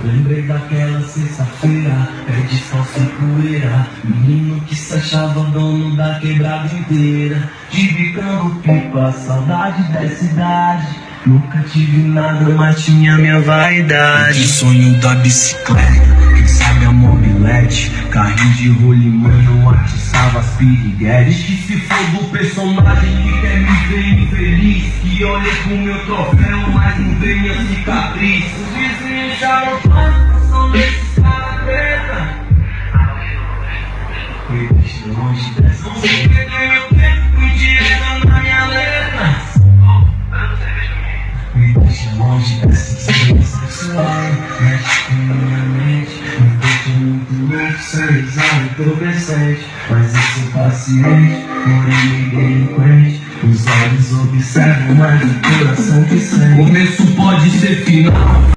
Lembrei daquela sexta-feira, pé descalço e poeira. Menino que se achava dono da quebrada inteira. Bicando pipa, saudade dessa idade. Nunca tive nada, mas tinha minha vaidade. O sonho da bicicleta, quem sabe a mobilete. Carrinho de rolimã, não atiçava as piriguetes. Que se for do personagem que quer me ver infeliz, que olha pro meu troféu, mas não vê minha cicatriz. Os vizinhos já não passam desse cara preta. Eu longe dessa. Não sei que ganho tempo e dinheiro na minha letra. Me deixa longe dessa sexual. Mexe com minha mente, me deixa muito louco. Sem risada entorpecente, mas eu sou paciente, porém delinquente. Os olhos observam, mas o coração que sente. Começo pode ser final.